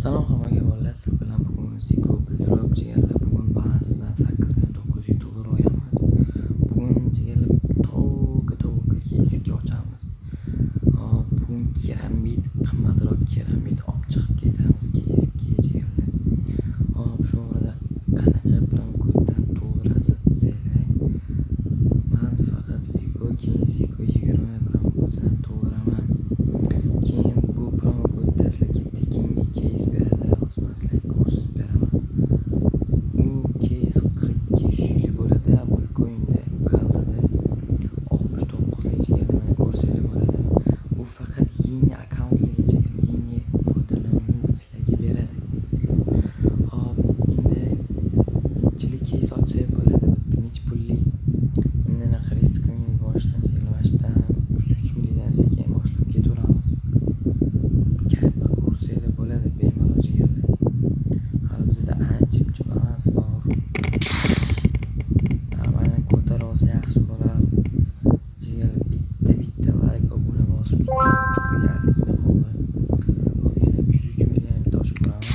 Salom hammaga bolalar, siz bilan bugun Ziko bildirib jigarlar bugun balansidan 8.900 dollar olganmiz. Bugun jigarlar to'g'ri keysga ochamiz. Bugun keramit, qimmatroq keramit olib chiqib ketamiz keysga jigarlar. Shu orada qanaqa bilan koddan to'ldirasiz desanglar, men faqat Ziko keyin Ziko 20 bilan koddan to'ldiraman. Keyin bu promo kodda sizlarga tekinga keys beradi, o'zmaslarga ko'rsatib beraman. U keys 42 bo'ladi, Apple Coin'da kaldida 69 jigarlar ko'rsatib bo'ladi. U faqat yangi akkauntlarga yangi foydalanuvchilarga beradi. Endi inchilik keys ochsa bo'ladi, nech pullik. Endi naqa riskini boshdan 3 million sekin boshlab ketaveramiz. Katta ko'rsatib bo'ladi bemalol jigarlar. Hali bizda ancha balans bor. Mana ko'tarib olsa yaxshi bo'lardi. Jigarlar bitta like obuna bosib ketib yazgina qoldi. Yana 303 million tosh ko'ramiz.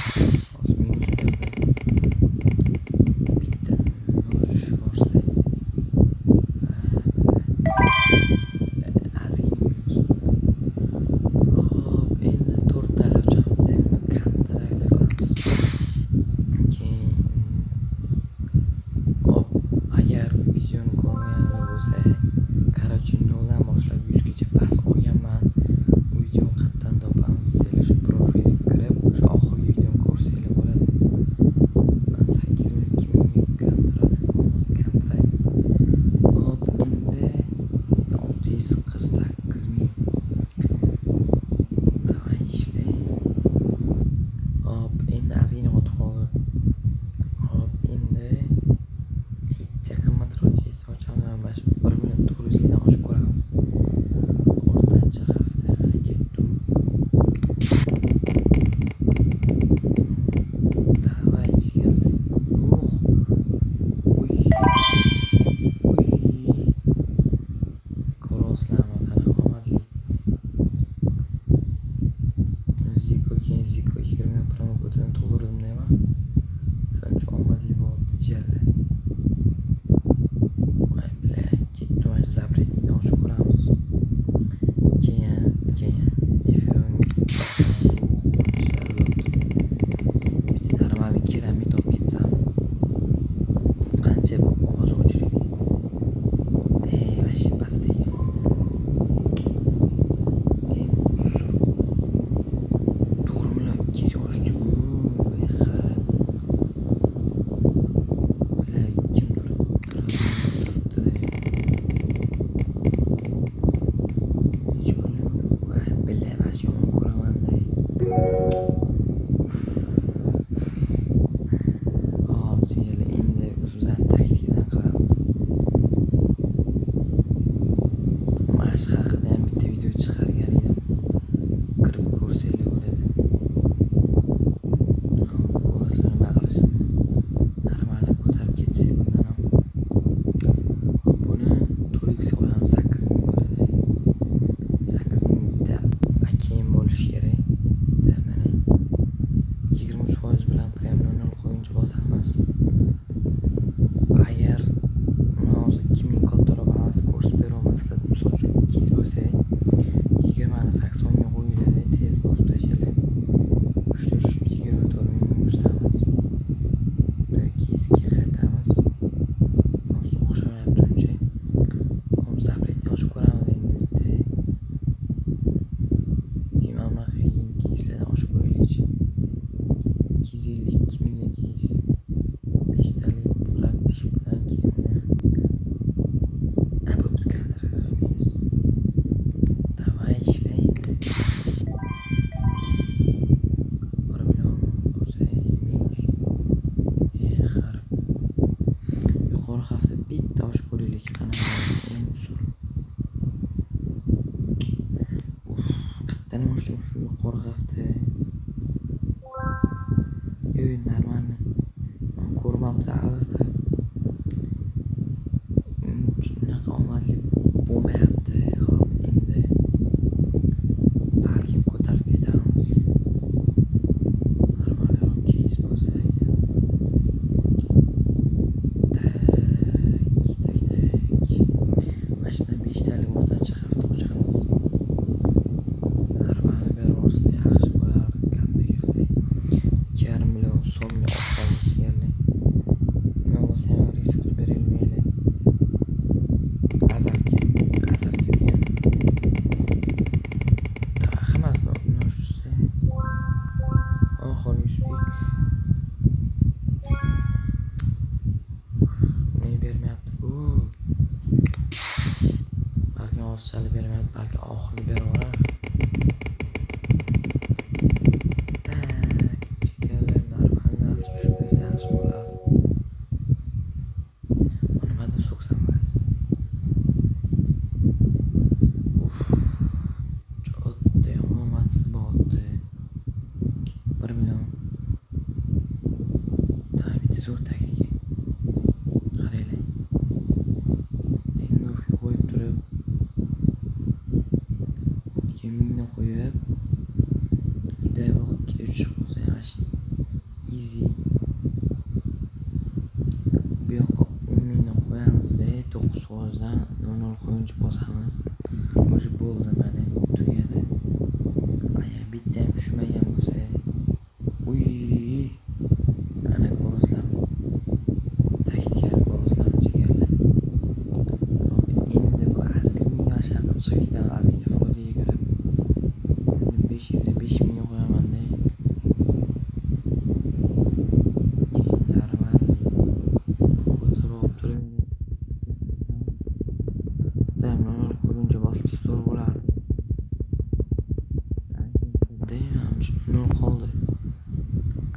Hozir minus berdi. Bitta nosh ko'rsa. Azgina minus. Endi 4 ta ochamiz-da, uni kontrakt qilamiz. Keyin agar videoni ko'rmaganlar bo'lsa, короче, 0 dan boshlab 100 gacha pas olganman. Videoni qayerdan topamiz? Sizlar shu profilga kirib, o'sha oxirgi videoni ko'rsanglar bo'ladi. Men 8.2 mingga kontrakt qilamiz, kontrakt. Endi 648 ming. Davay ishlaydi. Endi azgina qotib qoldi. Endi bitta qimmatroq keys ochamiz. 1.400 dan ochib ko'ramiz. O'rtancha hafta harakatda. Davay jigarlar. Ko'rasizlarmi qanaqa omadli. Ziko keyin Ziko 20 promo kodidan to'ldirdim deyman. Shuncha omadli bo'ldi jigarlar. Voy bilan ketdi mana zapretini ochib ko'ramiz. Keyin efirong bitta normal keramit olib ketsam qancha ovoz o'chiradi. Vashi past ekan. To'g'rimi? 2 yoshchi. Endi o'zimizdan taktikadan qilamiz. Mashq haqida ham bitta video chiqargan edim. Kirib ko'rsanglar bo'ladi. Ko'rasizlar nima qilishim. Normal ko'tarib ketsa bundan ham. Buni 4x qo'yamiz, 8 ming bo'ladi. 8 mingda keyin bo'lishi kerak. Mana 23% bilan premium 0 qo'yincha bosamiz. Agar hozir 2000 kattaroq balans ko'rsatib bera olmaslar, misol uchun 200 bo'lsa, 20 ni 80 ga qo'yiladi, tez bosib tashlaylik. 24 ming minusdamiz. Keysga qaytamiz. Hozir o'xshamayapti uncha. Zapretni ochib ko'ramiz endi bitta. Keyin mana keyslardan ochib ko'raylik. 252 million keys. 5 talik pulak bilan keyin Apple kontrakt qilamiz. Davay ishlaydi. 1 million bo'lsa minus. Xarab. Yuqori hafta bitta ochib ko'raylik qanaqa eng usul. Qayerdan ochdim shu yuqori hafta? Normalni ko'rmabdi AVP. Shunaqa omadli bo'lmayapti. Endi balkim ko'tarib ketamiz. Bahor Yusupbek men bermayapti bu. Balki ozchalik bermayapti, balki oxirgi beraverar. Jigarlar normallasi tushib ketsa yaxshi bo'lardi. Nima deb so'ksam bo'ladi? Jodda omadsiz bo'ldi. 1 million. Bitta zo'r taktika. Qaranglar. Stengovga qo'yib turib, 2 mingni qo'yib, ida yo'q, ikkita uchish bo'lsa yaxshi. Easy. Bu yoqqa 10 mingni qo'yamizda, 9% dan 0 qo'yinchi bosamiz. O'sha bo'ldi, mana tugadi. Agar bitta ham tushmagan bo'lsa, uy, ana ko'rasizlarmi? Taktika ko'rasizlarmi jigarlar? Endi bu asliga yasha qilib chiqib ketadi, asliga foydaga kirib. 5 mingga qo'yaman-da.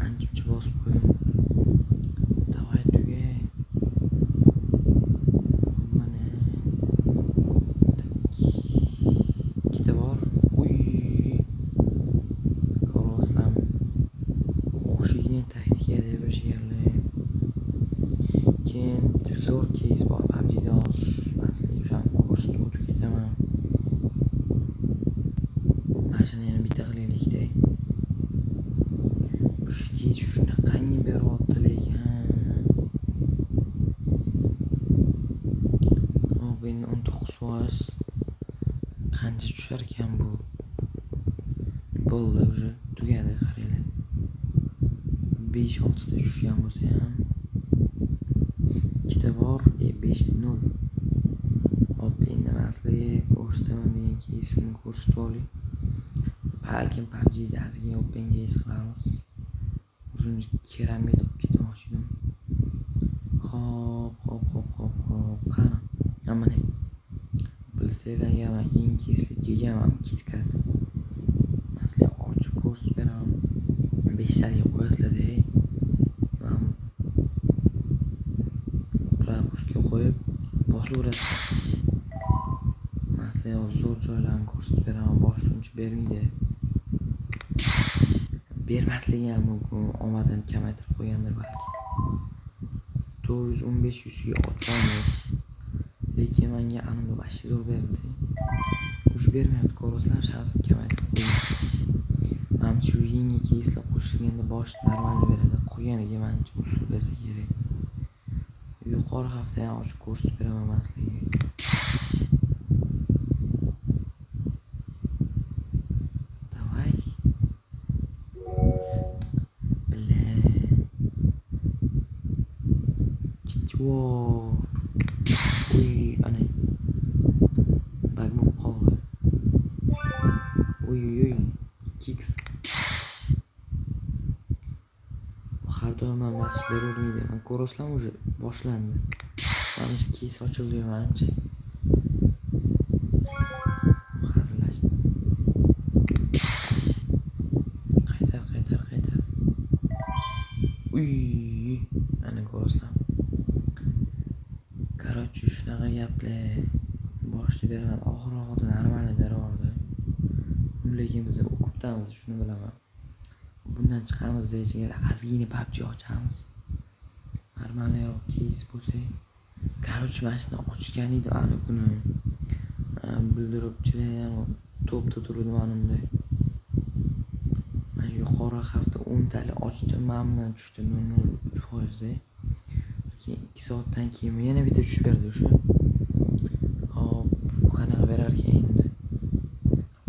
Anchuncha bosib qo'ydim. Davay tugay. Mana ikkita bor. Uy. Ko'rasizlarmi? O'xshagan taktika deb bir yerlar. Keyin zo'r keys bor. PUBG'da asli o'shani ko'rsatib o'tib ketaman. Mashina yana bitta qilaylikda. O'sha keys shunaqangi beryapti lekin. Hop, endi 19%. Qancha tushar ekan bu? Bo'ldi, уже tugadi, qaranglar. 5-6 ta tushgan bo'lsa ham ikkita bor, 5 ta 0. Hop, endi masalaga ko'rsataman degan keysni ko'rsatib oling. Balkim PUBG'da ozgina open keys qilamiz. Uzun keramid olib ketmoqchi edim. Hop. Qani? Mana. Bilsanglar, men yangi keyslik kelganman, KitKat. Asli ochib ko'rsatib beraman. 5 taliga qo'yasizlar-da. Men propuska qo'yib bosaverasizlar. Masala zo'r joylarni ko'rsatib beraman, boshqa uncha bermaydi. Bermasligi ham mumkin, omadini kamaytirib qo'ygandir balki. 415 yuziga ochamiz. Lekin menga animda bashi zo'r berdi. Uch bermayapti, ko'rasizlar, shaxsan kamaytirib qo'ydim. Mana shu yangi keyslar qo'shilganda bosh normalni beradi. Qo'yganiga mencha usul bersa kerak. Yuqori hafta ham ochib ko'rsatib beraman masliga. Davay. Wow. Uy, ana. Bak bu qoldi. Uy. Kicks. Har doim ham yaxshi beravermaydi. Men ko'rasizlarmi, уже boshlandi. Mana shu keys ochildi menimcha. Hazillashdi. Qaytar. Uy, ana ko'rasizlarmi? Короче, shunaqa gaplar. Boshda beraman, oxir-oxirida normalni beraverdi. Lekin biz o'qibdamiz, shuni bilaman. Bundan chiqamiz deyichiga ozgina PUBG ochamiz. Normalroq keys bo'lsa. Короче, mashina ochgan edi ana kuni. Bildiribchilar ham to'pda turdi menimda. Mana yuqori hafta 10 tali ochdim, men bilan tushdi 0.3%. Keyin 2 soatdan keyin yana bitta tushib berdi o'sha. Hop, bu qanaqa berar ekan endi?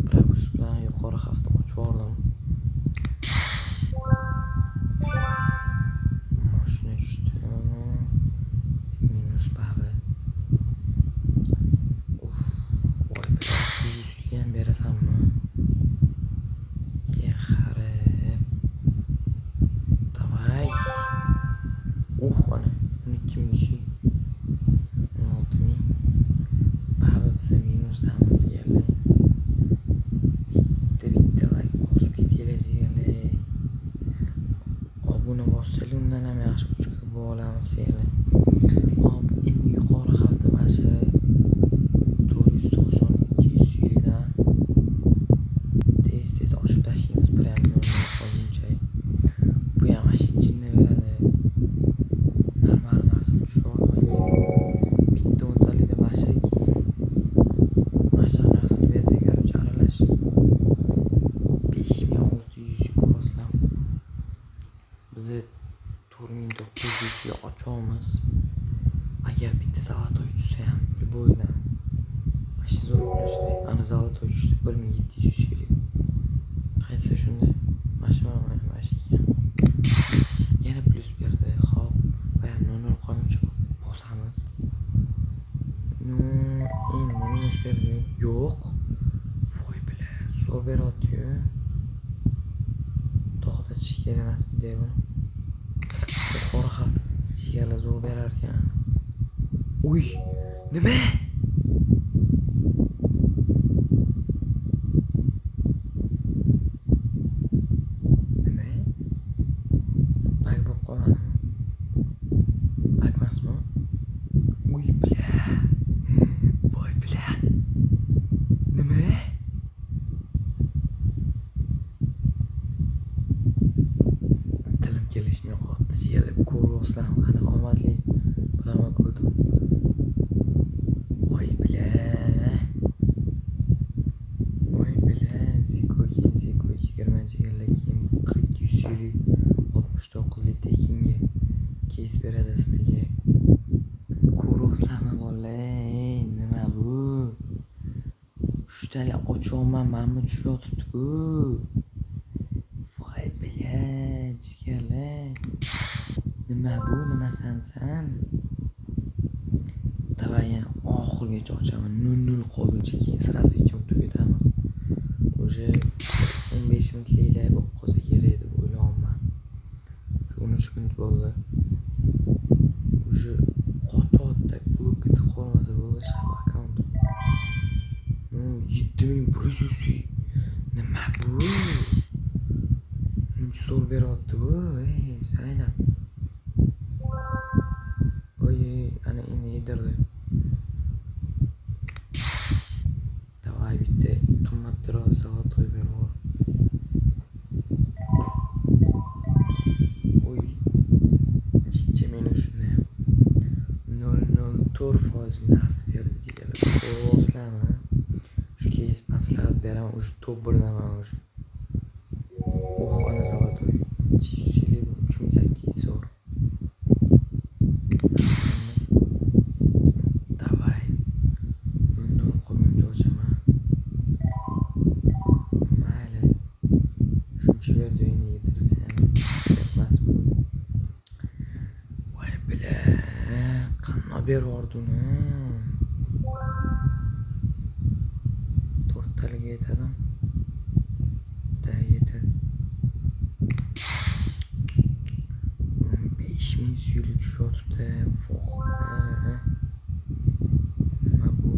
Propus bilan yuqori hafta ochib oldim. Mashina tushdi. Minus babi. Voy, bir ham berasanmi? Ye xarib. bossali undan ham yaxshi kuchga bo'la olamiz deylar. Hop, endi yuqori hafta mana shu 492 dan tez oshib tashlaymiz prям qolguncha. Bu ham mashinchini beradi. Normal narsa tushib bitta o'ntalida masha keyin masha narsani berdi короче aralash 5600 ko'rsam biz 4900 ga ochamiz. Agar bitta zalotoy tushsa ham любойdan masha zo'r bo'lishdi. Ana zalotoy tushdi 1700 yil. Qaysi shunda masha ekan. Yana plus berdi. Hop, prям 0 qolguncha bosamiz. Endi minus berdi. Yo'q. Voy bilan zo'r beryapti-yu. To'xtatish kerak emas deyman. Yuqori hafta jigarlar zo'r berar ekan. Uy, nima? Nima? Bag bo'lib qolmadimi? Bag emasmi? Uy, bla. Voy bla. Nima? Tilim kelishmay qoldi. Jigarlar ko'rib qanaqa omadli bilaman ko'rdim. Voy bla. Voy bla. Ziko 20 jigarlar keyin 42 yil 69 lik tekinga kes beradi sizlarga. Ko'ribsizlarmi bola? Nima bu? 3 tali ochaman, mana tushyapti-ku. Voy bla, jigarlar. Nima bu? Nima san? Davay yana oxirigacha ochaman. 0 qolguncha keyin sразу videoni tugatamiz. Уже 15 minutliklar bo'lib qolsa kerak deb o'ylayapman. 13 minut bo'ldi. Уже qotib blok ketib qolmasa bo'ldi chiqib akkaunt. 7100. Nima bu? Nima zo'r beryapti bu? Zaynab. Oy, ana endi yedirdi. Davay bitta qimmatliroq zalotoy berib. Oy. Chicha meni shunday 0.04% narsa berdi jigarlar. Ko'rsizlarmi? Shu keys maslahat beraman, o'sha top birdaman o'sha. Ana zalotoy 3800 zo'r. Davay. 0 qolguncha ochaman. Mayli. Shuncha berdi endi yedirsa ham ketmas bu. Voy bla. Qanday beryordi uni? 4 taliga yetadi. Yetadi. 5000 suyli tushyapti. Nima bu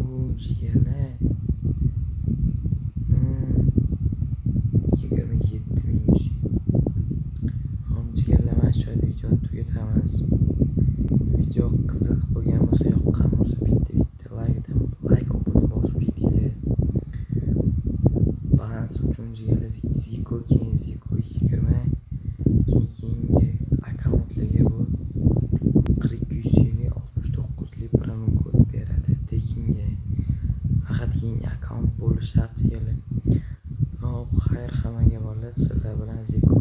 jigarlar? 27100. Hop jigarlar, mana shu joyda videoni tugatamiz. Video qiziq bo'lgan bo'lsa, yoqqan bo'lsa bitta like obuna bosib ketinglar. Balans uchun jigarlar Ziko keyin Ziko 20 keyingi akkauntlarga bu 4200 yil 69 lik promon kod beradi. Tekinga faqat keyingi akkaunt bo'lishi shart jigarlar. Hop, xayr hammaga bolalar, sizlar bilan Ziko